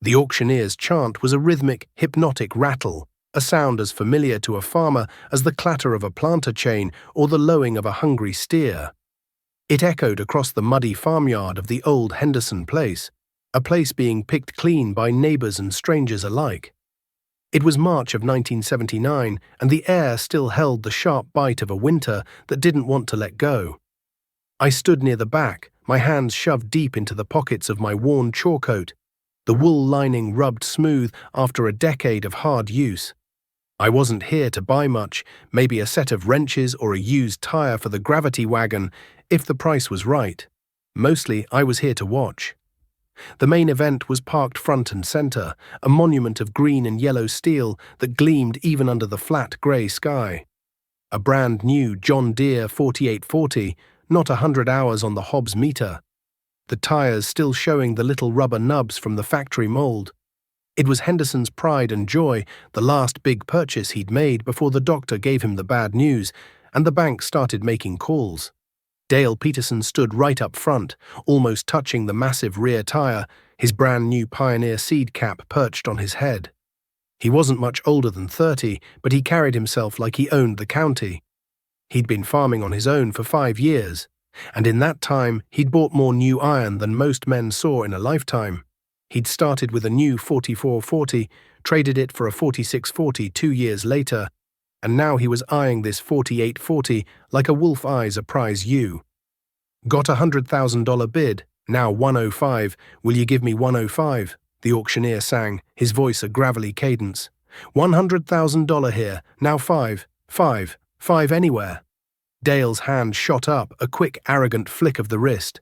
The auctioneer's chant was a rhythmic, hypnotic rattle, a sound as familiar to a farmer as the clatter of a planter chain or the lowing of a hungry steer. It echoed across the muddy farmyard of the old Henderson place, a place being picked clean by neighbors and strangers alike. It was March of 1979, and the air still held the sharp bite of a winter that didn't want to let go. I stood near the back, my hands shoved deep into the pockets of my worn chore coat, the wool lining rubbed smooth after a decade of hard use. I wasn't here to buy much, maybe a set of wrenches or a used tire for the gravity wagon, if the price was right. Mostly, I was here to watch. The main event was parked front and center, a monument of green and yellow steel that gleamed even under the flat grey sky. A brand new John Deere 4840, not 100 hours on the Hobbs meter. The tires still showing the little rubber nubs from the factory mold. It was Henderson's pride and joy, the last big purchase he'd made before the doctor gave him the bad news, and the bank started making calls. Dale Peterson stood right up front, almost touching the massive rear tire, his brand new Pioneer seed cap perched on his head. He wasn't much older than 30, but he carried himself like he owned the county. He'd been farming on his own for 5 years, and in that time he'd bought more new iron than most men saw in a lifetime. He'd started with a new 4440, traded it for a 4640 2 years later, and now he was eyeing this 4840 like a wolf eyes a prize ewe. Got a $100,000 bid, now 105, will you give me 105? The auctioneer sang, his voice a gravelly cadence. $100,000 here, now 5 anywhere. Dale's hand shot up, a quick, arrogant flick of the wrist.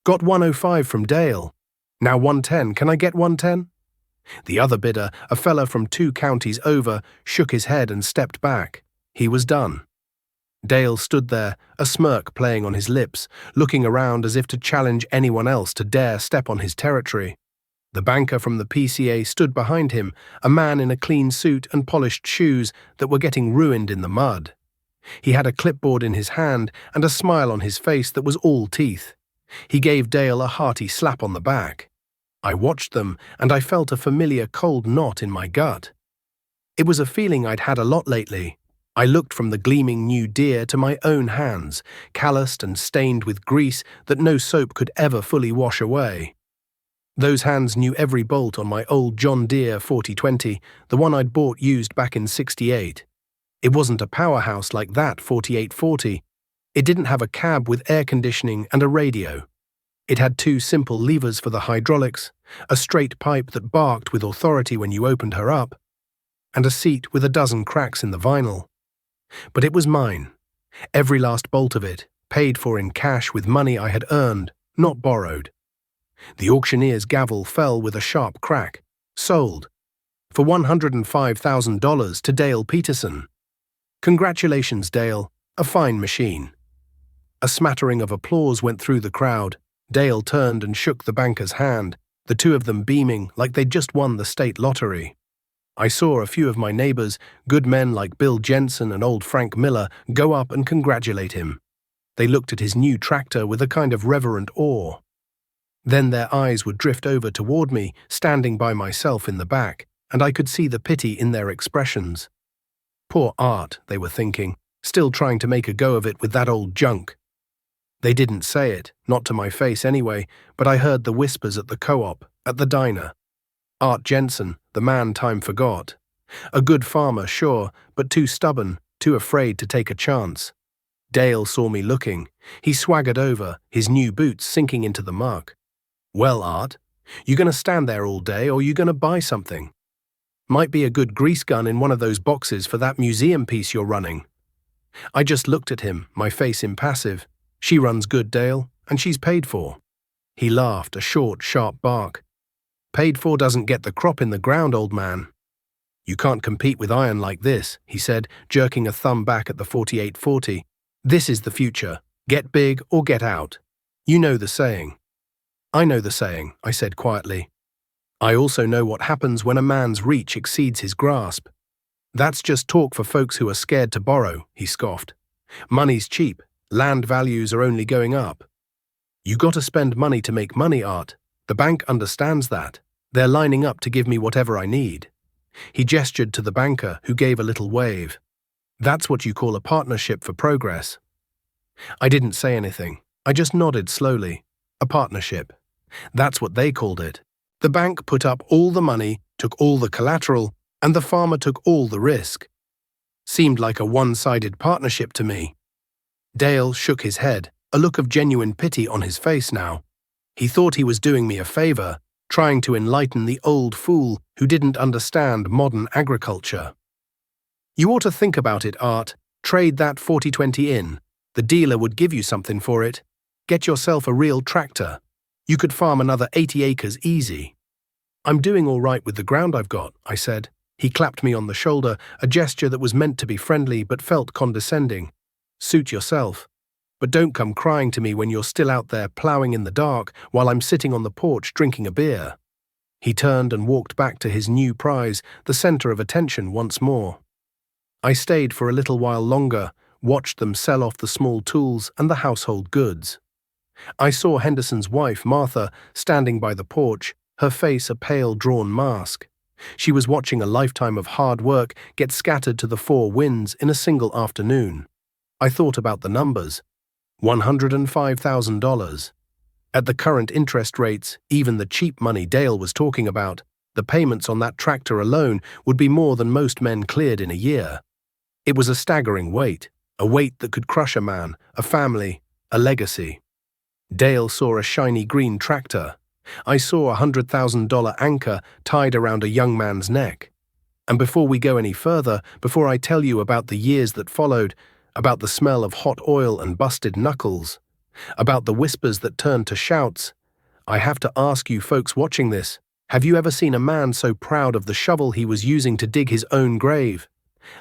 Got 105 from Dale. Now 110, can I get 110? The other bidder, a fella from 2 counties over, shook his head and stepped back. He was done. Dale stood there, a smirk playing on his lips, looking around as if to challenge anyone else to dare step on his territory. The banker from the PCA stood behind him, a man in a clean suit and polished shoes that were getting ruined in the mud. He had a clipboard in his hand and a smile on his face that was all teeth. He gave Dale a hearty slap on the back. I watched them, and I felt a familiar cold knot in my gut. It was a feeling I'd had a lot lately. I looked from the gleaming new Deere to my own hands, calloused and stained with grease that no soap could ever fully wash away. Those hands knew every bolt on my old John Deere 4020, the one I'd bought used back in '68. It wasn't a powerhouse like that 4840. It didn't have a cab with air conditioning and a radio. It had 2 simple levers for the hydraulics, a straight pipe that barked with authority when you opened her up, and a seat with a dozen cracks in the vinyl. But it was mine. Every last bolt of it, paid for in cash with money I had earned, not borrowed. The auctioneer's gavel fell with a sharp crack. Sold. For $105,000 to Dale Peterson. Congratulations, Dale. A fine machine. A smattering of applause went through the crowd. Dale turned and shook the banker's hand, the 2 of them beaming like they'd just won the state lottery. I saw a few of my neighbors, good men like Bill Jensen and old Frank Miller, go up and congratulate him. They looked at his new tractor with a kind of reverent awe. Then their eyes would drift over toward me, standing by myself in the back, and I could see the pity in their expressions. Poor Art, they were thinking, still trying to make a go of it with that old junk. They didn't say it, not to my face anyway, but I heard the whispers at the co-op, at the diner. Art Jensen, the man time forgot. A good farmer, sure, but too stubborn, too afraid to take a chance. Dale saw me looking. He swaggered over, his new boots sinking into the muck. Well, Art, you gonna stand there all day or you gonna buy something? Might be a good grease gun in one of those boxes for that museum piece you're running. I just looked at him, my face impassive. She runs good, Dale, and she's paid for. He laughed, a short, sharp bark. Paid for doesn't get the crop in the ground, old man. You can't compete with iron like this, he said, jerking a thumb back at the 4840. This is the future. Get big or get out. You know the saying. I know the saying, I said quietly. I also know what happens when a man's reach exceeds his grasp. That's just talk for folks who are scared to borrow, he scoffed. Money's cheap. Land values are only going up. You got to spend money to make money, Art. The bank understands that. They're lining up to give me whatever I need." He gestured to the banker, who gave a little wave. "That's what you call a partnership for progress." I didn't say anything. I just nodded slowly. A partnership. That's what they called it. The bank put up all the money, took all the collateral, and the farmer took all the risk. Seemed like a one-sided partnership to me. Dale shook his head, a look of genuine pity on his face now. He thought he was doing me a favor, trying to enlighten the old fool who didn't understand modern agriculture. "You ought to think about it, Art. Trade that 40/20 in. The dealer would give you something for it. Get yourself a real tractor. You could farm another 80 acres easy." "I'm doing all right with the ground I've got," I said. He clapped me on the shoulder, a gesture that was meant to be friendly but felt condescending. "Suit yourself. But don't come crying to me when you're still out there ploughing in the dark while I'm sitting on the porch drinking a beer." He turned and walked back to his new prize, the center of attention once more. I stayed for a little while longer, watched them sell off the small tools and the household goods. I saw Henderson's wife, Martha, standing by the porch, her face a pale, drawn mask. She was watching a lifetime of hard work get scattered to the four winds in a single afternoon. I thought about the numbers. $105,000. At the current interest rates, even the cheap money Dale was talking about, the payments on that tractor alone would be more than most men cleared in a year. It was a staggering weight, a weight that could crush a man, a family, a legacy. Dale saw a shiny green tractor. I saw a $100,000 anchor tied around a young man's neck. And before we go any further, before I tell you about the years that followed, about the smell of hot oil and busted knuckles, about the whispers that turned to shouts, I have to ask you folks watching this, have you ever seen a man so proud of the shovel he was using to dig his own grave?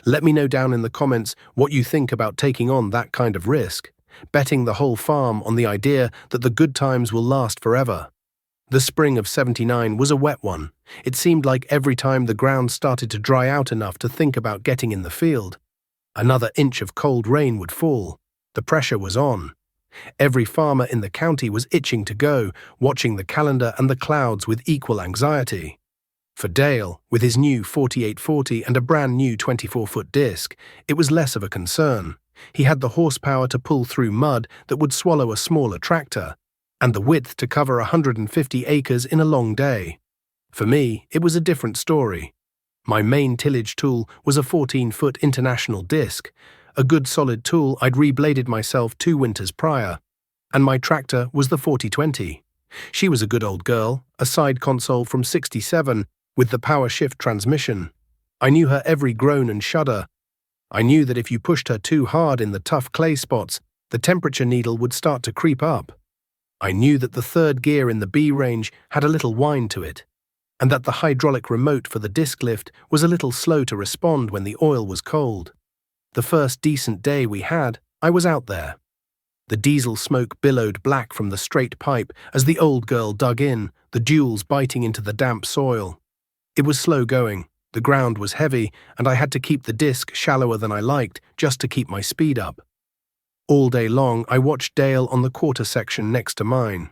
Let me know down in the comments what you think about taking on that kind of risk, betting the whole farm on the idea that the good times will last forever. The spring of '79 was a wet one. It seemed like every time the ground started to dry out enough to think about getting in the field, another inch of cold rain would fall. The pressure was on. Every farmer in the county was itching to go, watching the calendar and the clouds with equal anxiety. For Dale, with his new 4840 and a brand new 24-foot disc, it was less of a concern. He had the horsepower to pull through mud that would swallow a smaller tractor, and the width to cover 150 acres in a long day. For me, it was a different story. My main tillage tool was a 14-foot International disc, a good solid tool I'd rebladed myself 2 winters prior, and my tractor was the 4020. She was a good old girl, a side console from '67 with the power shift transmission. I knew her every groan and shudder. I knew that if you pushed her too hard in the tough clay spots, the temperature needle would start to creep up. I knew that the third gear in the B range had a little whine to it, and that the hydraulic remote for the disc lift was a little slow to respond when the oil was cold. The first decent day we had, I was out there. The diesel smoke billowed black from the straight pipe as the old girl dug in, the duals biting into the damp soil. It was slow going, the ground was heavy, and I had to keep the disc shallower than I liked just to keep my speed up. All day long, I watched Dale on the quarter section next to mine.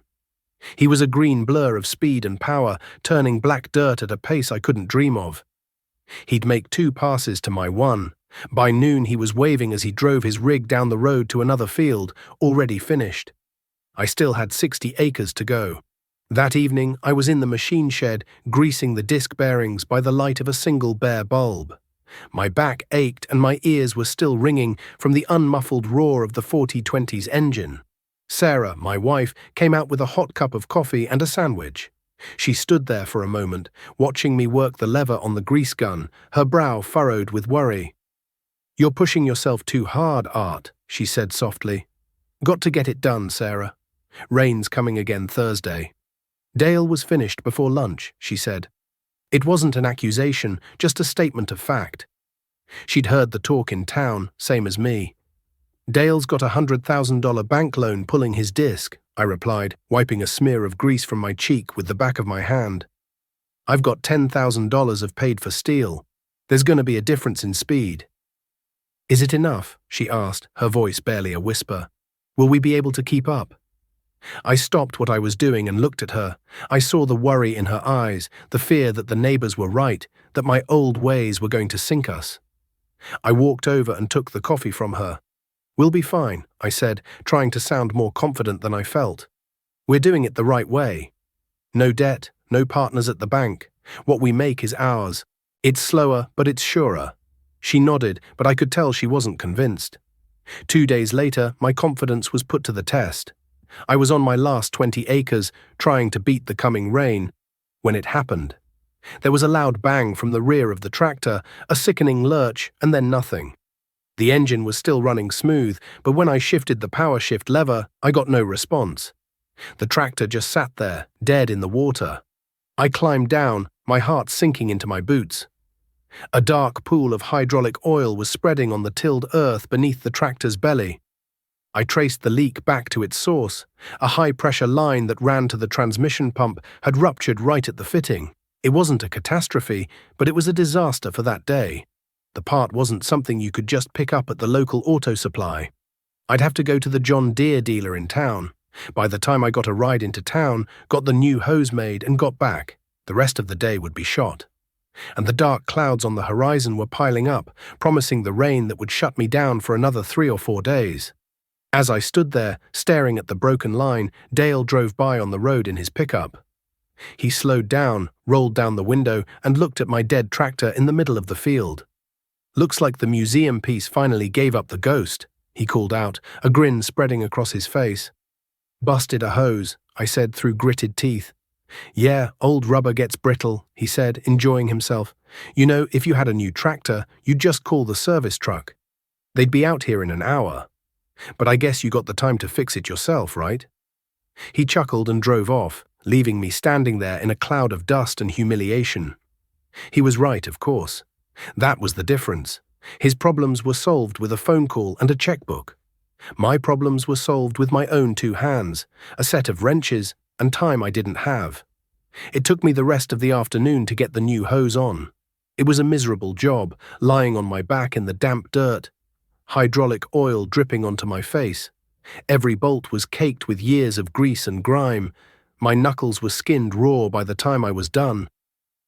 He was a green blur of speed and power, turning black dirt at a pace I couldn't dream of. He'd make 2 passes to my 1. By noon, he was waving as he drove his rig down the road to another field, already finished. I still had 60 acres to go. That evening, I was in the machine shed, greasing the disc bearings by the light of a single bare bulb. My back ached and my ears were still ringing from the unmuffled roar of the 4020's engine. Sarah, my wife, came out with a hot cup of coffee and a sandwich. She stood there for a moment, watching me work the lever on the grease gun, her brow furrowed with worry. "You're pushing yourself too hard, Art," she said softly. "Got to get it done, Sarah. Rain's coming again Thursday." "Dale was finished before lunch," she said. It wasn't an accusation, just a statement of fact. She'd heard the talk in town, same as me. "Dale's got a $100,000 bank loan pulling his disc," I replied, wiping a smear of grease from my cheek with the back of my hand. "I've got $10,000 of paid for steel. There's going to be a difference in speed." "Is it enough?" she asked, her voice barely a whisper. "Will we be able to keep up?" I stopped what I was doing and looked at her. I saw the worry in her eyes, the fear that the neighbors were right, that my old ways were going to sink us. I walked over and took the coffee from her. "We'll be fine," I said, trying to sound more confident than I felt. "We're doing it the right way. No debt, no partners at the bank. What we make is ours. It's slower, but it's surer." She nodded, but I could tell she wasn't convinced. 2 days later, my confidence was put to the test. I was on my last 20 acres, trying to beat the coming rain, when it happened. There was a loud bang from the rear of the tractor, a sickening lurch, and then nothing. The engine was still running smooth, but when I shifted the power shift lever, I got no response. The tractor just sat there, dead in the water. I climbed down, my heart sinking into my boots. A dark pool of hydraulic oil was spreading on the tilled earth beneath the tractor's belly. I traced the leak back to its source. A high-pressure line that ran to the transmission pump had ruptured right at the fitting. It wasn't a catastrophe, but it was a disaster for that day. The part wasn't something you could just pick up at the local auto supply. I'd have to go to the John Deere dealer in town. By the time I got a ride into town, got the new hose made and got back, the rest of the day would be shot. And the dark clouds on the horizon were piling up, promising the rain that would shut me down for another 3 or 4 days. As I stood there, staring at the broken line, Dale drove by on the road in his pickup. He slowed down, rolled down the window, and looked at my dead tractor in the middle of the field. "Looks like the museum piece finally gave up the ghost," he called out, a grin spreading across his face. "Busted a hose," I said through gritted teeth. "Yeah, old rubber gets brittle," he said, enjoying himself. "You know, if you had a new tractor, you'd just call the service truck. They'd be out here in an hour. But I guess you got the time to fix it yourself, right?" He chuckled and drove off, leaving me standing there in a cloud of dust and humiliation. He was right, of course. That was the difference. His problems were solved with a phone call and a checkbook. My problems were solved with my own 2 hands, a set of wrenches, and time I didn't have. It took me the rest of the afternoon to get the new hose on. It was a miserable job, lying on my back in the damp dirt, hydraulic oil dripping onto my face. Every bolt was caked with years of grease and grime. My knuckles were skinned raw by the time I was done.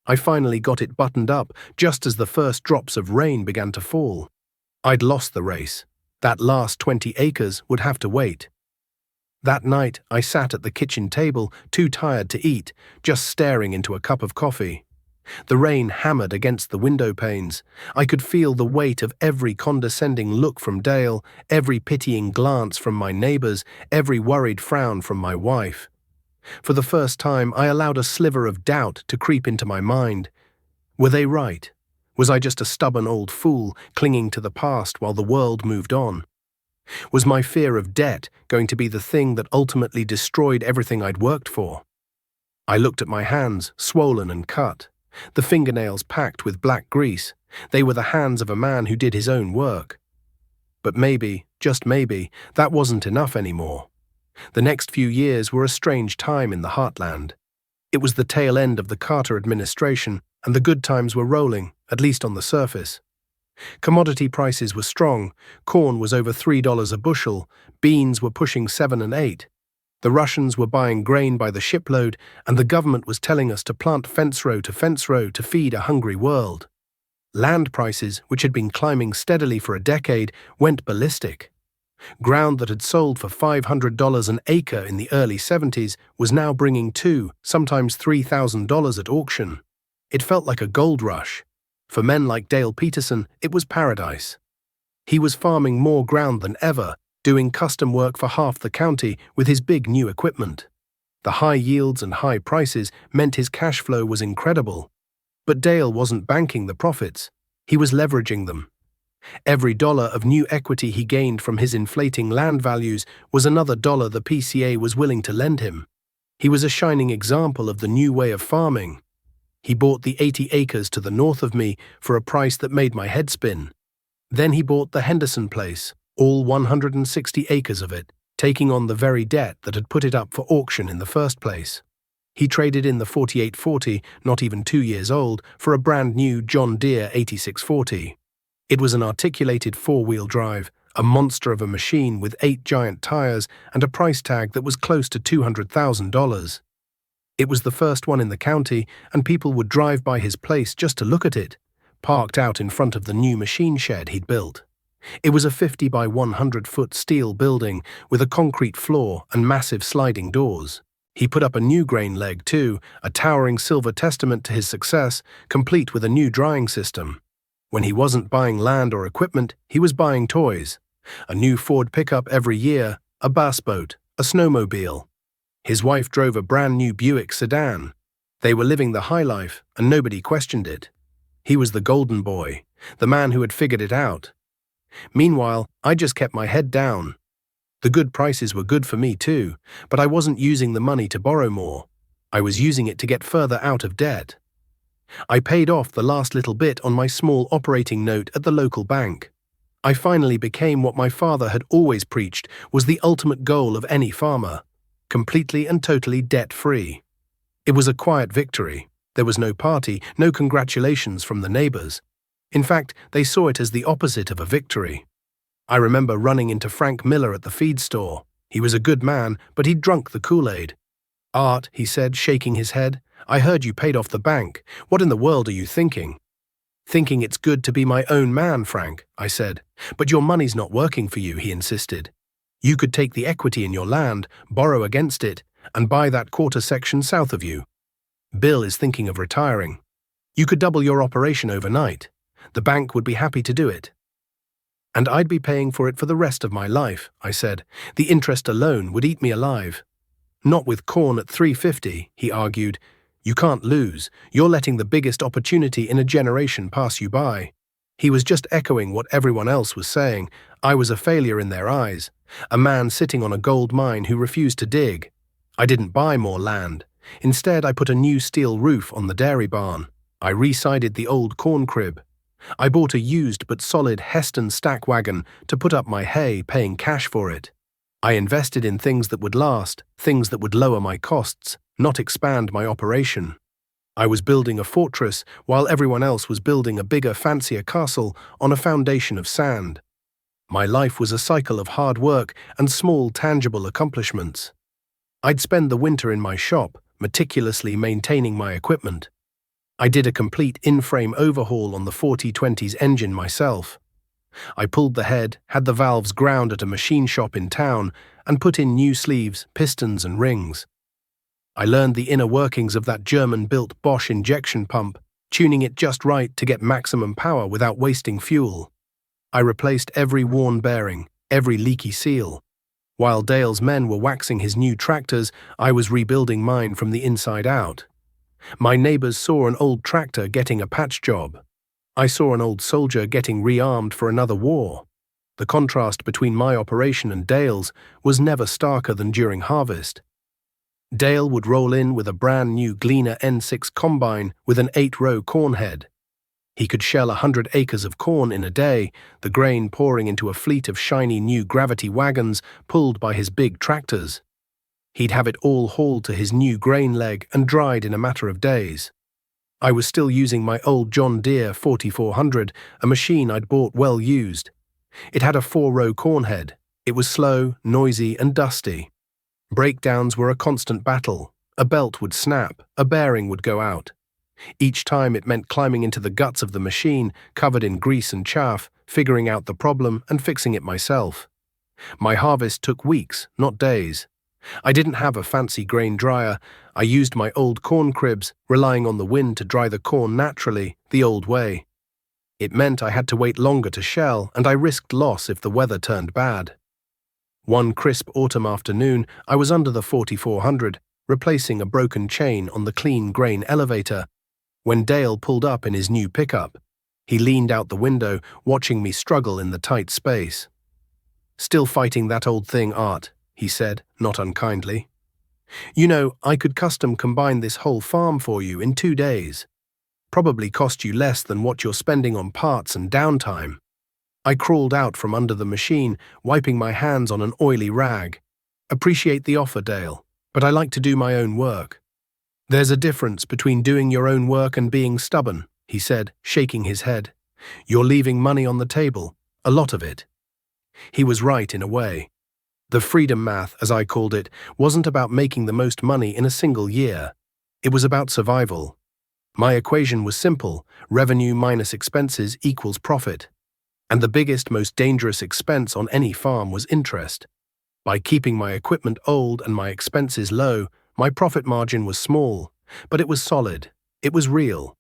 I finally got it buttoned up just as the first drops of rain began to fall. I'd lost the race. That last 20 acres would have to wait. That night, I sat at the kitchen table, too tired to eat, just staring into a cup of coffee. The rain hammered against the window panes. I could feel the weight of every condescending look from Dale, every pitying glance from my neighbors, every worried frown from my wife. For the first time, I allowed a sliver of doubt to creep into my mind. Were they right? Was I just a stubborn old fool clinging to the past while the world moved on? Was my fear of debt going to be the thing that ultimately destroyed everything I'd worked for? I looked at my hands, swollen and cut, the fingernails packed with black grease. They were the hands of a man who did his own work. But maybe, just maybe, that wasn't enough anymore. The next few years were a strange time in the heartland. It was the tail end of the Carter administration, and the good times were rolling, at least on the surface. Commodity prices were strong. Corn was over $3 a bushel, beans were pushing 7 and 8. The Russians were buying grain by the shipload, and the government was telling us to plant fence row to feed a hungry world. Land prices, which had been climbing steadily for a decade, went ballistic. Ground that had sold for $500 an acre in the early 70s was now bringing $2,000, sometimes $3,000 at auction. It felt like a gold rush. For men like Dale Peterson, it was paradise. He was farming more ground than ever, doing custom work for half the county with his big new equipment. The high yields and high prices meant his cash flow was incredible. But Dale wasn't banking the profits. He was leveraging them. Every dollar of new equity he gained from his inflating land values was another dollar the PCA was willing to lend him. He was a shining example of the new way of farming. He bought the 80 acres to the north of me for a price that made my head spin. Then he bought the Henderson place, all 160 acres of it, taking on the very debt that had put it up for auction in the first place. He traded in the 4840, not even 2 years old, for a brand new John Deere 8640. It was an articulated 4-wheel drive, a monster of a machine with 8 giant tires and a price tag that was close to $200,000. It was the first one in the county, and people would drive by his place just to look at it, parked out in front of the new machine shed he'd built. It was a 50 by 100-foot steel building with a concrete floor and massive sliding doors. He put up a new grain leg too, a towering silver testament to his success, complete with a new drying system. When he wasn't buying land or equipment, he was buying toys. A new Ford pickup every year, a bass boat, a snowmobile. His wife drove a brand new Buick sedan. They were living the high life, and nobody questioned it. He was the golden boy, the man who had figured it out. Meanwhile, I just kept my head down. The good prices were good for me too, but I wasn't using the money to borrow more. I was using it to get further out of debt. I paid off the last little bit on my small operating note at the local bank. I finally became what my father had always preached was the ultimate goal of any farmer, completely and totally debt-free. It was a quiet victory. There was no party, no congratulations from the neighbors. In fact, they saw it as the opposite of a victory. I remember running into Frank Miller at the feed store. He was a good man, but he'd drunk the Kool-Aid. "Art," he said, shaking his head, "I heard you paid off the bank. What in the world are you thinking?" "Thinking it's good to be my own man, Frank," I said. "But your money's not working for you," he insisted. "You could take the equity in your land, borrow against it, and buy that quarter section south of you. Bill is thinking of retiring. You could double your operation overnight. The bank would be happy to do it." "And I'd be paying for it for the rest of my life," I said. "The interest alone would eat me alive." "Not with corn at $3.50, he argued. "You can't lose. You're letting the biggest opportunity in a generation pass you by." He was just echoing what everyone else was saying. I was a failure in their eyes, a man sitting on a gold mine who refused to dig. I didn't buy more land. Instead, I put a new steel roof on the dairy barn. I resided the old corn crib. I bought a used but solid Heston stack wagon to put up my hay, paying cash for it. I invested in things that would last, things that would lower my costs, not expand my operation. I was building a fortress while everyone else was building a bigger, fancier castle on a foundation of sand. My life was a cycle of hard work and small, tangible accomplishments. I'd spend the winter in my shop, meticulously maintaining my equipment. I did a complete in-frame overhaul on the 4020's engine myself. I pulled the head, had the valves ground at a machine shop in town, and put in new sleeves, pistons, and rings. I learned the inner workings of that German-built Bosch injection pump, tuning it just right to get maximum power without wasting fuel. I replaced every worn bearing, every leaky seal. While Dale's men were waxing his new tractors, I was rebuilding mine from the inside out. My neighbors saw an old tractor getting a patch job. I saw an old soldier getting rearmed for another war. The contrast between my operation and Dale's was never starker than during harvest. Dale would roll in with a brand new Gleaner N6 combine with an 8-row corn head. He could shell 100 acres of corn in a day, the grain pouring into a fleet of shiny new gravity wagons pulled by his big tractors. He'd have it all hauled to his new grain leg and dried in a matter of days. I was still using my old John Deere 4400, a machine I'd bought well used. It had a 4-row corn head. It was slow, noisy, and dusty. Breakdowns were a constant battle. A belt would snap, a bearing would go out. Each time it meant climbing into the guts of the machine, covered in grease and chaff, figuring out the problem and fixing it myself. My harvest took weeks, not days. I didn't have a fancy grain dryer. I used my old corn cribs, relying on the wind to dry the corn naturally, the old way. It meant I had to wait longer to shell, and I risked loss if the weather turned bad. One crisp autumn afternoon, I was under the 4400, replacing a broken chain on the clean grain elevator, when Dale pulled up in his new pickup. He leaned out the window, watching me struggle in the tight space. "Still fighting that old thing, Art," he said, not unkindly. "You know, I could custom combine this whole farm for you in 2 days. Probably cost you less than what you're spending on parts and downtime." I crawled out from under the machine, wiping my hands on an oily rag. "Appreciate the offer, Dale, but I like to do my own work." "There's a difference between doing your own work and being stubborn," he said, shaking his head. "You're leaving money on the table, a lot of it." He was right in a way. The freedom math, as I called it, wasn't about making the most money in a single year. It was about survival. My equation was simple: revenue minus expenses equals profit. And the biggest, most dangerous expense on any farm was interest. By keeping my equipment old and my expenses low, my profit margin was small, but it was solid. It was real.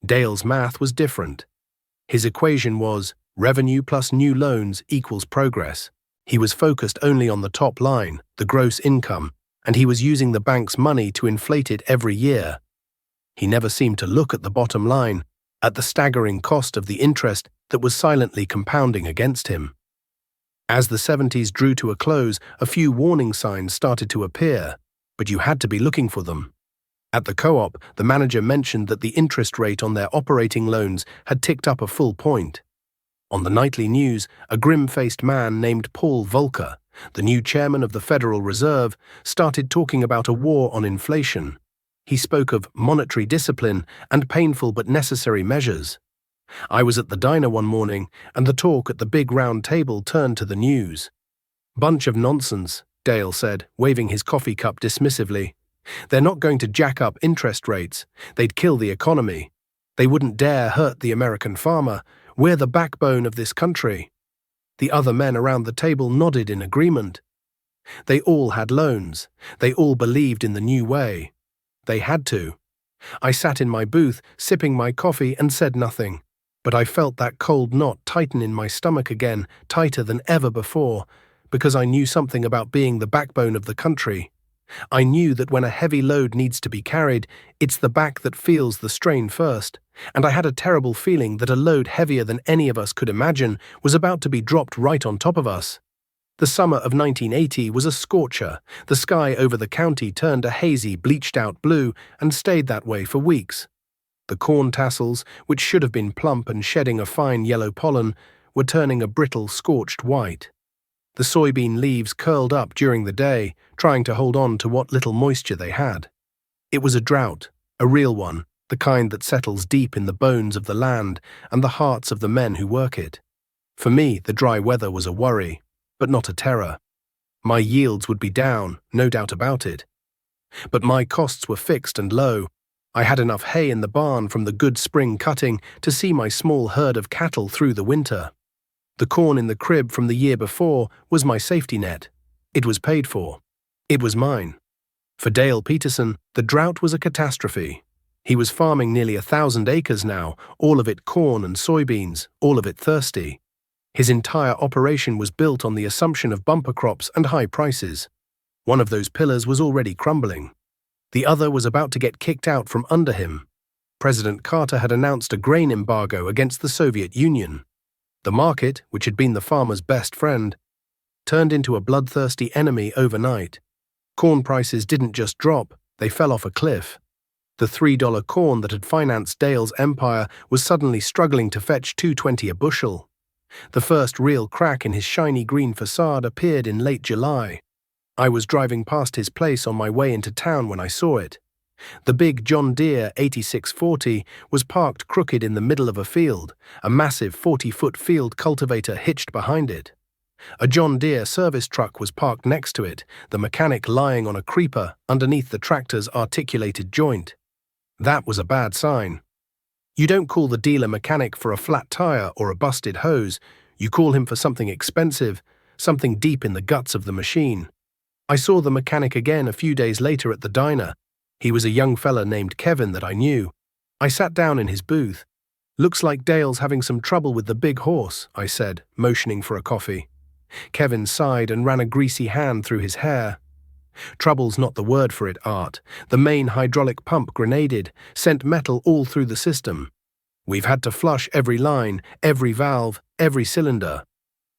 Dale's math was different. His equation was revenue plus new loans equals progress. He was focused only on the top line, the gross income, and he was using the bank's money to inflate it every year. He never seemed to look at the bottom line, at the staggering cost of the interest that was silently compounding against him. As the 70s drew to a close, a few warning signs started to appear, but you had to be looking for them. At the co-op, the manager mentioned that the interest rate on their operating loans had ticked up a full point. On the nightly news, a grim-faced man named Paul Volcker, the new chairman of the Federal Reserve, started talking about a war on inflation. He spoke of monetary discipline and painful but necessary measures. I was at the diner one morning, and the talk at the big round table turned to the news. "Bunch of nonsense," Dale said, waving his coffee cup dismissively. "They're not going to jack up interest rates. They'd kill the economy. They wouldn't dare hurt the American farmer. We're the backbone of this country." The other men around the table nodded in agreement. They all had loans. They all believed in the new way. They had to. I sat in my booth, sipping my coffee, and said nothing. But I felt that cold knot tighten in my stomach again, tighter than ever before, because I knew something about being the backbone of the country. I knew that when a heavy load needs to be carried, it's the back that feels the strain first, and I had a terrible feeling that a load heavier than any of us could imagine was about to be dropped right on top of us. The summer of 1980 was a scorcher. The sky over the county turned a hazy, bleached-out blue and stayed that way for weeks. The corn tassels, which should have been plump and shedding a fine yellow pollen, were turning a brittle, scorched white. The soybean leaves curled up during the day, trying to hold on to what little moisture they had. It was a drought, a real one, the kind that settles deep in the bones of the land and the hearts of the men who work it. For me, the dry weather was a worry, but not a terror. My yields would be down, no doubt about it. But my costs were fixed and low. I had enough hay in the barn from the good spring cutting to see my small herd of cattle through the winter. The corn in the crib from the year before was my safety net. It was paid for. It was mine. For Dale Peterson, the drought was a catastrophe. He was farming nearly 1,000 acres now, all of it corn and soybeans, all of it thirsty. His entire operation was built on the assumption of bumper crops and high prices. One of those pillars was already crumbling. The other was about to get kicked out from under him. President Carter had announced a grain embargo against the Soviet Union. The market, which had been the farmer's best friend, turned into a bloodthirsty enemy overnight. Corn prices didn't just drop, they fell off a cliff. The $3 corn that had financed Dale's empire was suddenly struggling to fetch $2.20 a bushel. The first real crack in his shiny green facade appeared in late July. I was driving past his place on my way into town when I saw it. The big John Deere 8640 was parked crooked in the middle of a field, a massive 40-foot field cultivator hitched behind it. A John Deere service truck was parked next to it, the mechanic lying on a creeper underneath the tractor's articulated joint. That was a bad sign. You don't call the dealer mechanic for a flat tire or a busted hose. You call him for something expensive, something deep in the guts of the machine. I saw the mechanic again a few days later at the diner. He was a young fella named Kevin that I knew. I sat down in his booth. "Looks like Dale's having some trouble with the big horse," I said, motioning for a coffee. Kevin sighed and ran a greasy hand through his hair. "Trouble's not the word for it, Art. The main hydraulic pump grenaded, sent metal all through the system. We've had to flush every line, every valve, every cylinder.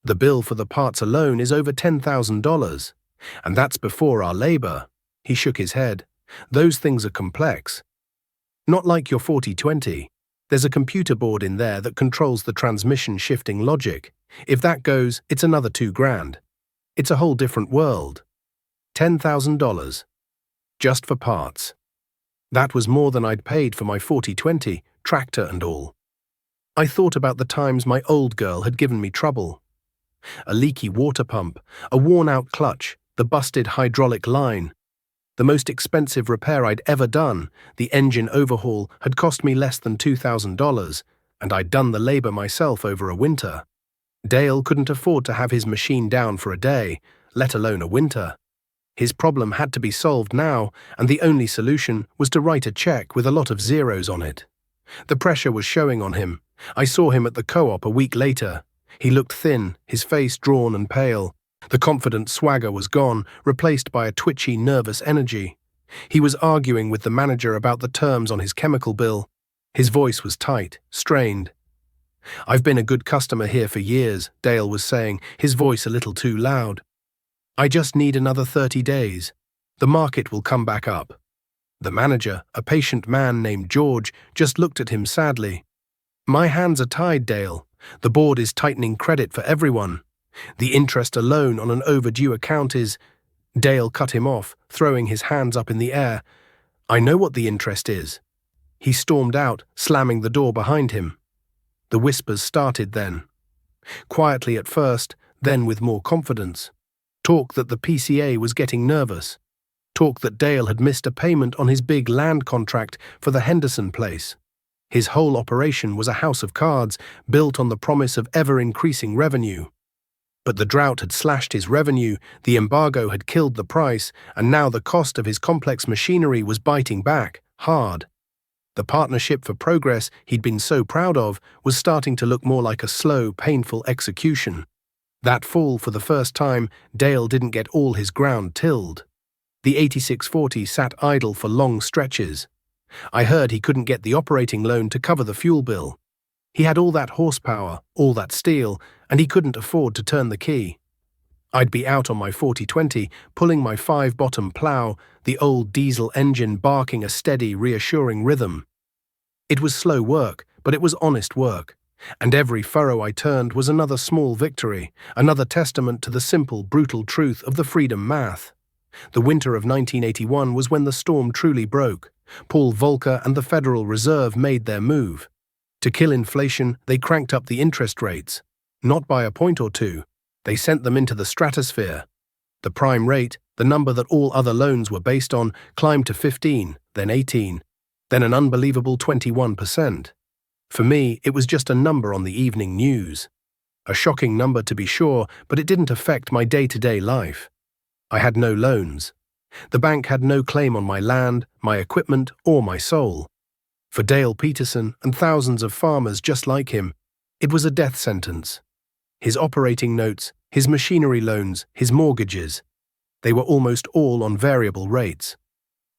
The bill for the parts alone is over $10,000. And that's before our labor." He shook his head. "Those things are complex. Not like your 4020. There's a computer board in there that controls the transmission shifting logic. If that goes, it's another $2,000. It's a whole different world. $10,000. Just for parts." That was more than I'd paid for my 4020, tractor and all. I thought about the times my old girl had given me trouble. A leaky water pump, a worn-out clutch, the busted hydraulic line. The most expensive repair I'd ever done, the engine overhaul, had cost me less than $2,000, and I'd done the labor myself over a winter. Dale couldn't afford to have his machine down for a day, let alone a winter. His problem had to be solved now, and the only solution was to write a check with a lot of zeros on it. The pressure was showing on him. I saw him at the co-op a week later. He looked thin, his face drawn and pale. The confident swagger was gone, replaced by a twitchy, nervous energy. He was arguing with the manager about the terms on his chemical bill. His voice was tight, strained. "I've been a good customer here for years," Dale was saying, his voice a little too loud. "I just need another 30 days. The market will come back up." The manager, a patient man named George, just looked at him sadly. "My hands are tied, Dale. The board is tightening credit for everyone. The interest alone on an overdue account is—" Dale cut him off, throwing his hands up in the air. "I know what the interest is." He stormed out, slamming the door behind him. The whispers started then. Quietly at first, then with more confidence. Talk that the PCA was getting nervous. Talk that Dale had missed a payment on his big land contract for the Henderson place. His whole operation was a house of cards, built on the promise of ever-increasing revenue. But the drought had slashed his revenue, the embargo had killed the price, and now the cost of his complex machinery was biting back, hard. The partnership for progress he'd been so proud of was starting to look more like a slow, painful execution. That fall, for the first time, Dale didn't get all his ground tilled. The 8640 sat idle for long stretches. I heard he couldn't get the operating loan to cover the fuel bill. He had all that horsepower, all that steel, and he couldn't afford to turn the key. I'd be out on my 4020, pulling my 5-bottom plow, the old diesel engine barking a steady, reassuring rhythm. It was slow work, but it was honest work. And every furrow I turned was another small victory, another testament to the simple, brutal truth of the freedom math. The winter of 1981 was when the storm truly broke. Paul Volcker and the Federal Reserve made their move. To kill inflation, they cranked up the interest rates. Not by a point or two. They sent them into the stratosphere. The prime rate, the number that all other loans were based on, climbed to 15, then 18, then an unbelievable 21%. For me, it was just a number on the evening news. A shocking number to be sure, but it didn't affect my day-to-day life. I had no loans. The bank had no claim on my land, my equipment, or my soul. For Dale Peterson and thousands of farmers just like him, it was a death sentence. His operating notes, his machinery loans, his mortgages, they were almost all on variable rates.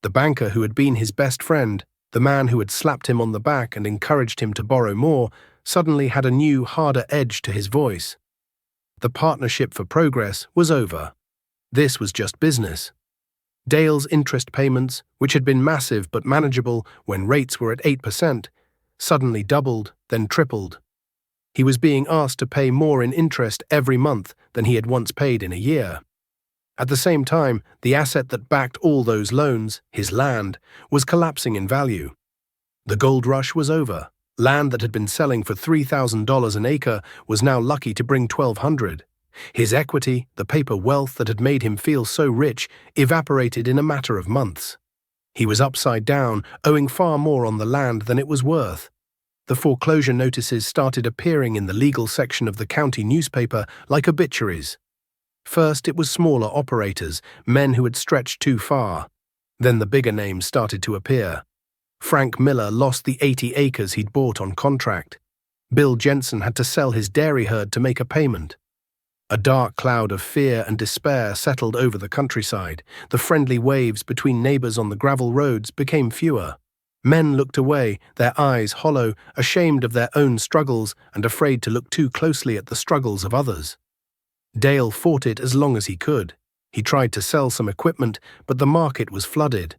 The banker who had been his best friend, the man who had slapped him on the back and encouraged him to borrow more, suddenly had a new, harder edge to his voice. The partnership for progress was over. This was just business. Dale's interest payments, which had been massive but manageable when rates were at 8%, suddenly doubled, then tripled. He was being asked to pay more in interest every month than he had once paid in a year. At the same time, the asset that backed all those loans, his land, was collapsing in value. The gold rush was over. Land that had been selling for $3,000 an acre was now lucky to bring $1,200. His equity, the paper wealth that had made him feel so rich, evaporated in a matter of months. He was upside down, owing far more on the land than it was worth. The foreclosure notices started appearing in the legal section of the county newspaper like obituaries. First, it was smaller operators, men who had stretched too far. Then the bigger names started to appear. Frank Miller lost the 80 acres he'd bought on contract. Bill Jensen had to sell his dairy herd to make a payment. A dark cloud of fear and despair settled over the countryside. The friendly waves between neighbors on the gravel roads became fewer. Men looked away, their eyes hollow, ashamed of their own struggles and afraid to look too closely at the struggles of others. Dale fought it as long as he could. He tried to sell some equipment, but the market was flooded.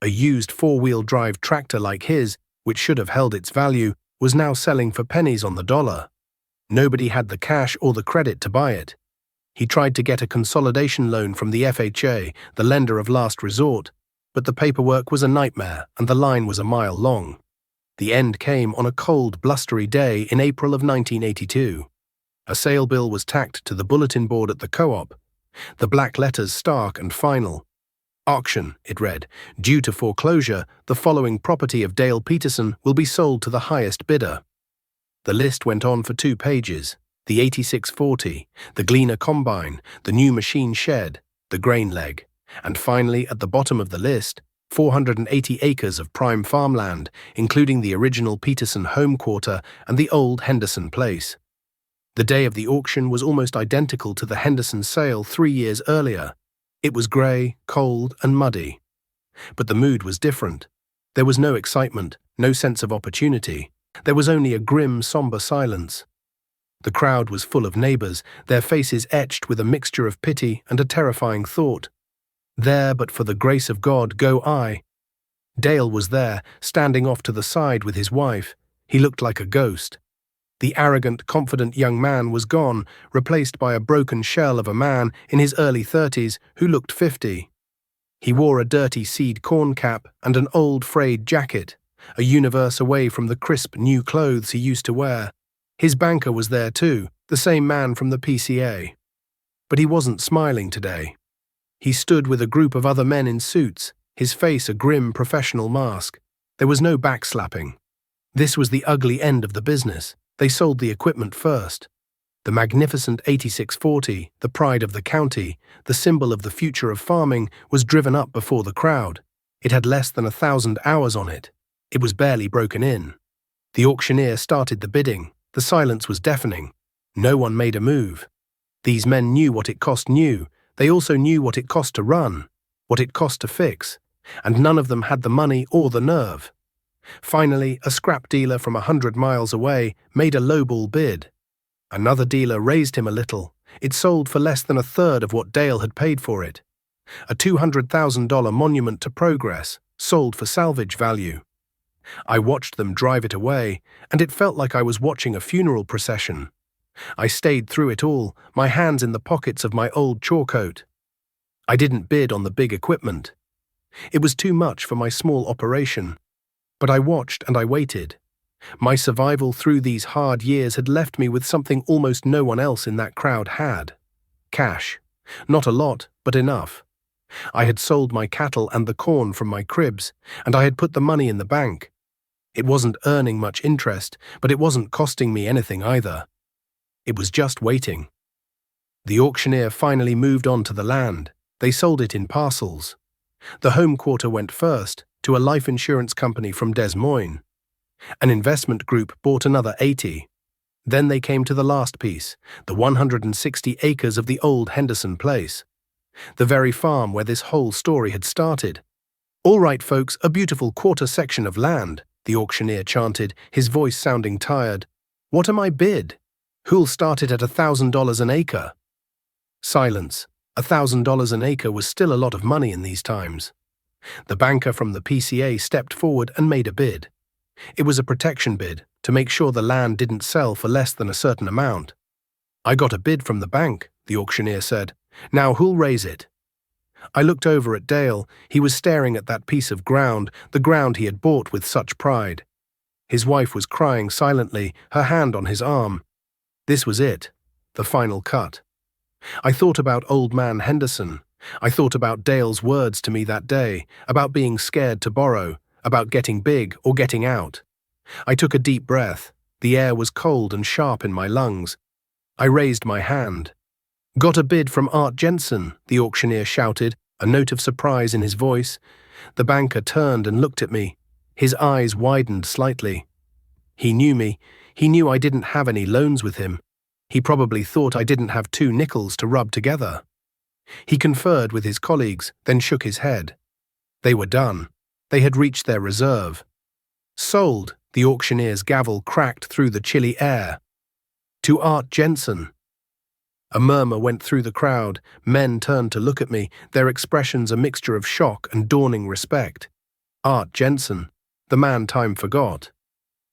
A used four-wheel drive tractor like his, which should have held its value, was now selling for pennies on the dollar. Nobody had the cash or the credit to buy it. He tried to get a consolidation loan from the FHA, the lender of last resort, but the paperwork was a nightmare and the line was a mile long. The end came on a cold, blustery day in April of 1982. A sale bill was tacked to the bulletin board at the co-op, the black letters stark and final. Auction, it read. Due to foreclosure, the following property of Dale Peterson will be sold to the highest bidder. The list went on for 2 pages. The 8640, the Gleaner Combine, the new machine shed, the grain leg, and finally, at the bottom of the list, 480 acres of prime farmland, including the original Peterson home quarter and the old Henderson place. The day of the auction was almost identical to the Henderson sale 3 years earlier. It was grey, cold, and muddy. But the mood was different. There was no excitement, no sense of opportunity. There was only a grim, somber silence. The crowd was full of neighbours, their faces etched with a mixture of pity and a terrifying thought. There, but for the grace of God, go I. Dale was there, standing off to the side with his wife. He looked like a ghost. The arrogant, confident young man was gone, replaced by a broken shell of a man in his early 30s who looked 50. He wore a dirty seed corn cap and an old frayed jacket, a universe away from the crisp new clothes he used to wear. His banker was there too, the same man from the PCA. But he wasn't smiling today. He stood with a group of other men in suits, his face a grim professional mask. There was no backslapping. This was the ugly end of the business. They sold the equipment first. The magnificent 8640, the pride of the county, the symbol of the future of farming, was driven up before the crowd. It had less than 1,000 hours on it. It was barely broken in. The auctioneer started the bidding. The silence was deafening. No one made a move. These men knew what it cost new. They also knew what it cost to run, what it cost to fix, and none of them had the money or the nerve. Finally, a scrap dealer from 100 miles away made a lowball bid. Another dealer raised him a little. It sold for less than a third of what Dale had paid for it. A $200,000 monument to progress, sold for salvage value. I watched them drive it away, and it felt like I was watching a funeral procession. I stayed through it all, my hands in the pockets of my old chore-coat. I didn't bid on the big equipment. It was too much for my small operation. But I watched and I waited. My survival through these hard years had left me with something almost no one else in that crowd had. Cash. Not a lot, but enough. I had sold my cattle and the corn from my cribs, and I had put the money in the bank. It wasn't earning much interest, but it wasn't costing me anything either. It was just waiting. The auctioneer finally moved on to the land. They sold it in parcels. The home quarter went first, to a life insurance company from Des Moines. An investment group bought another 80. Then they came to the last piece, the 160 acres of the old Henderson place. The very farm where this whole story had started. "All right, folks, a beautiful quarter section of land," the auctioneer chanted, his voice sounding tired. "What am I bid? Who'll start it at $1,000 an acre?" Silence. $1,000 an acre was still a lot of money in these times. The banker from the PCA stepped forward and made a bid. It was a protection bid, to make sure the land didn't sell for less than a certain amount. "I got a bid from the bank," the auctioneer said. "Now who'll raise it?" I looked over at Dale. He was staring at that piece of ground, the ground he had bought with such pride. His wife was crying silently, her hand on his arm. This was it, the final cut. I thought about old man Henderson. I thought about Dale's words to me that day, about being scared to borrow, about getting big or getting out. I took a deep breath. The air was cold and sharp in my lungs. I raised my hand. "Got a bid from Art Jensen," the auctioneer shouted, a note of surprise in his voice. The banker turned and looked at me. His eyes widened slightly. He knew me. He knew I didn't have any loans with him. He probably thought I didn't have 2 nickels to rub together. He conferred with his colleagues, then shook his head. They were done. They had reached their reserve. "Sold," the auctioneer's gavel cracked through the chilly air. "To Art Jensen." A murmur went through the crowd. Men turned to look at me, their expressions a mixture of shock and dawning respect. Art Jensen, the man time forgot.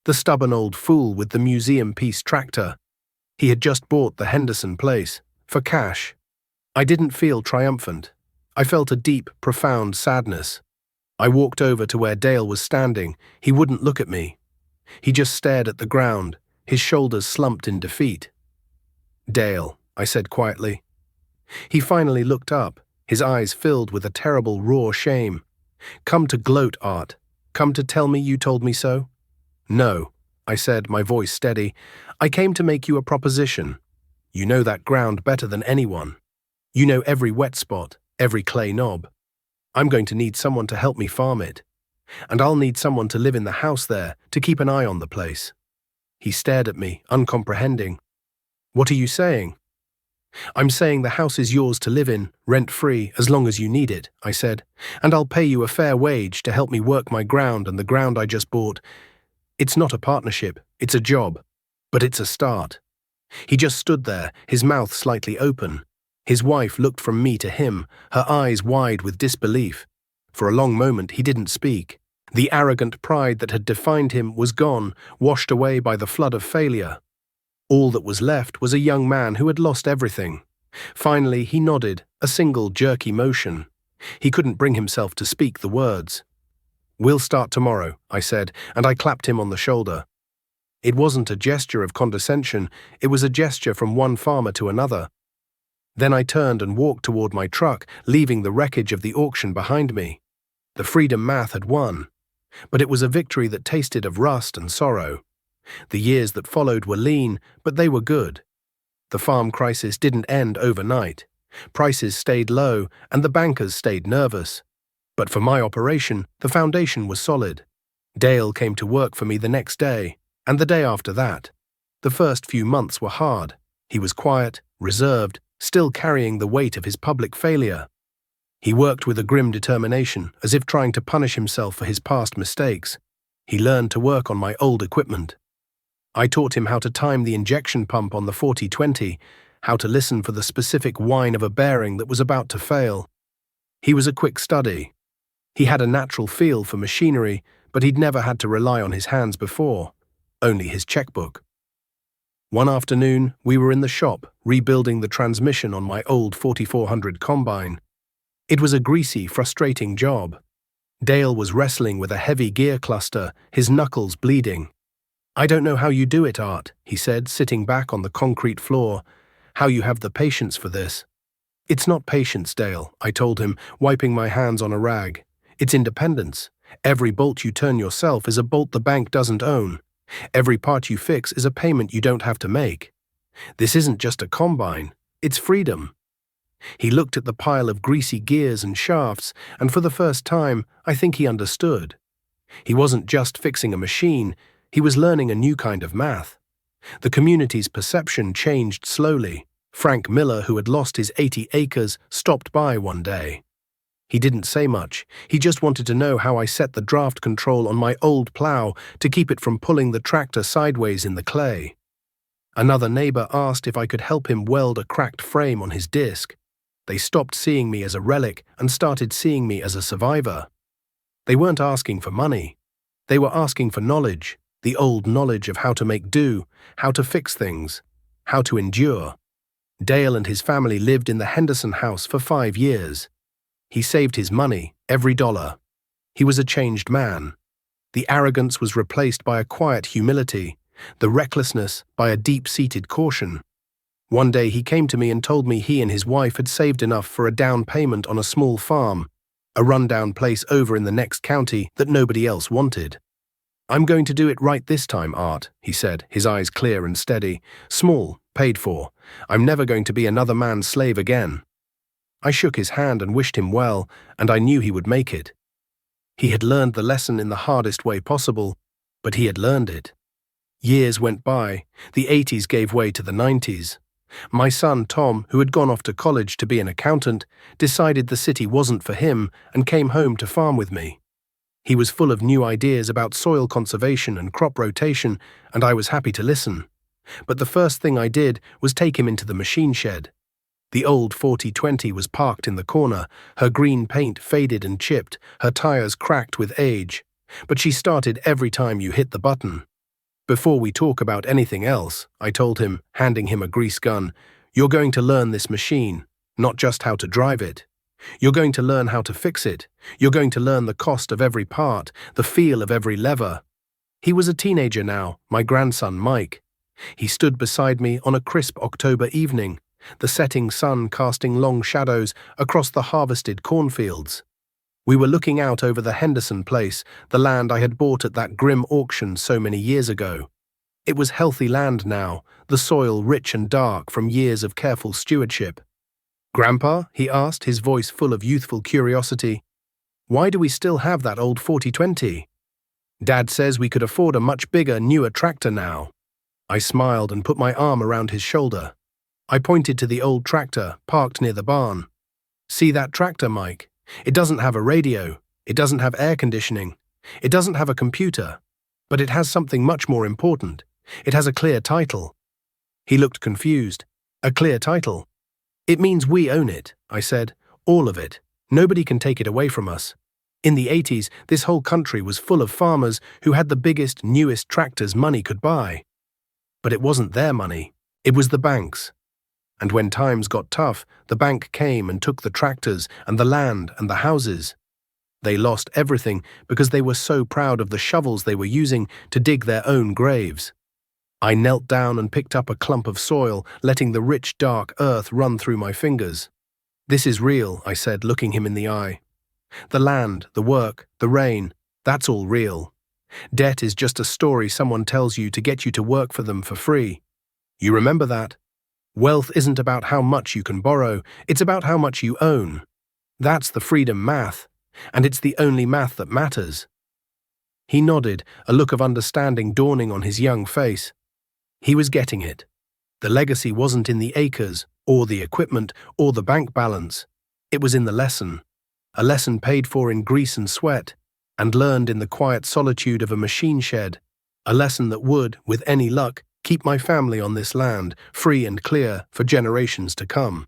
The stubborn old fool with the museum piece tractor. He had just bought the Henderson place, for cash. I didn't feel triumphant. I felt a deep, profound sadness. I walked over to where Dale was standing. He wouldn't look at me. He just stared at the ground, his shoulders slumped in defeat. Dale, I said quietly. He finally looked up, his eyes filled with a terrible raw shame. Come to gloat, Art. Come to tell me you told me so? No, I said, my voice steady. I came to make you a proposition. You know that ground better than anyone. You know every wet spot, every clay knob. I'm going to need someone to help me farm it. And I'll need someone to live in the house there, to keep an eye on the place. He stared at me, uncomprehending. What are you saying? I'm saying the house is yours to live in, rent-free, as long as you need it, I said, and I'll pay you a fair wage to help me work my ground and the ground I just bought. It's not a partnership, it's a job, but it's a start. He just stood there, his mouth slightly open. His wife looked from me to him, her eyes wide with disbelief. For a long moment he didn't speak. The arrogant pride that had defined him was gone, washed away by the flood of failure. All that was left was a young man who had lost everything. Finally, he nodded, a single jerky motion. He couldn't bring himself to speak the words. We'll start tomorrow, I said, and I clapped him on the shoulder. It wasn't a gesture of condescension, it was a gesture from one farmer to another. Then I turned and walked toward my truck, leaving the wreckage of the auction behind me. The freedom math had won. But it was a victory that tasted of rust and sorrow. The years that followed were lean, but they were good. The farm crisis didn't end overnight. Prices stayed low, and the bankers stayed nervous. But for my operation, the foundation was solid. Dale came to work for me the next day, and the day after that. The first few months were hard. He was quiet, reserved, still carrying the weight of his public failure. He worked with a grim determination, as if trying to punish himself for his past mistakes. He learned to work on my old equipment. I taught him how to time the injection pump on the 40-20, how to listen for the specific whine of a bearing that was about to fail. He was a quick study. He had a natural feel for machinery, but he'd never had to rely on his hands before, only his checkbook. One afternoon, we were in the shop, rebuilding the transmission on my old 4400 combine. It was a greasy, frustrating job. Dale was wrestling with a heavy gear cluster, his knuckles bleeding. I don't know how you do it, Art, he said, sitting back on the concrete floor. How you have the patience for this. It's not patience, Dale, I told him, wiping my hands on a rag. It's independence. Every bolt you turn yourself is a bolt the bank doesn't own. Every part you fix is a payment you don't have to make. This isn't just a combine, it's freedom. He looked at the pile of greasy gears and shafts, and for the first time, I think he understood. He wasn't just fixing a machine, he was learning a new kind of math. The community's perception changed slowly. Frank Miller, who had lost his 80 acres, stopped by one day. He didn't say much, he just wanted to know how I set the draft control on my old plow to keep it from pulling the tractor sideways in the clay. Another neighbor asked if I could help him weld a cracked frame on his disc. They stopped seeing me as a relic and started seeing me as a survivor. They weren't asking for money. They were asking for knowledge, the old knowledge of how to make do, how to fix things, how to endure. Dale and his family lived in the Henderson house for 5 years. He saved his money, every dollar. He was a changed man. The arrogance was replaced by a quiet humility, the recklessness by a deep-seated caution. One day he came to me and told me he and his wife had saved enough for a down payment on a small farm, a rundown place over in the next county that nobody else wanted. I'm going to do it right this time, Art, he said, his eyes clear and steady. Small, paid for. I'm never going to be another man's slave again. I shook his hand and wished him well, and I knew he would make it. He had learned the lesson in the hardest way possible, but he had learned it. Years went by. The 80s gave way to the 90s. My son, Tom, who had gone off to college to be an accountant, decided the city wasn't for him and came home to farm with me. He was full of new ideas about soil conservation and crop rotation, and I was happy to listen. But the first thing I did was take him into the machine shed. The old 40-20 was parked in the corner, her green paint faded and chipped, her tires cracked with age. But she started every time you hit the button. Before we talk about anything else, I told him, handing him a grease gun, you're going to learn this machine, not just how to drive it. You're going to learn how to fix it. You're going to learn the cost of every part, the feel of every lever. He was a teenager now, my grandson Mike. He stood beside me on a crisp October evening, the setting sun casting long shadows across the harvested cornfields. We were looking out over the Henderson place, the land I had bought at that grim auction so many years ago. It was healthy land now, the soil rich and dark from years of careful stewardship. "Grandpa," he asked, his voice full of youthful curiosity, "why do we still have that old 4020? Dad says we could afford a much bigger, newer tractor now." I smiled and put my arm around his shoulder. I pointed to the old tractor parked near the barn. "See that tractor, Mike? It doesn't have a radio, it doesn't have air conditioning, it doesn't have a computer, but it has something much more important. It has a clear title." He looked confused. "A clear title? It means we own it," I said. "All of it. Nobody can take it away from us." In the 80s, this whole country was full of farmers who had the biggest, newest tractors money could buy. But it wasn't their money. It was the bank's. And when times got tough, the bank came and took the tractors and the land and the houses. They lost everything because they were so proud of the shovels they were using to dig their own graves. I knelt down and picked up a clump of soil, letting the rich, dark earth run through my fingers. "This is real," I said, looking him in the eye. "The land, the work, the rain, that's all real. Debt is just a story someone tells you to get you to work for them for free. You remember that? Wealth isn't about how much you can borrow, it's about how much you own. That's the freedom math, and it's the only math that matters." He nodded, a look of understanding dawning on his young face. He was getting it. The legacy wasn't in the acres, or the equipment, or the bank balance. It was in the lesson. A lesson paid for in grease and sweat, and learned in the quiet solitude of a machine shed. A lesson that would, with any luck, keep my family on this land, free and clear, for generations to come.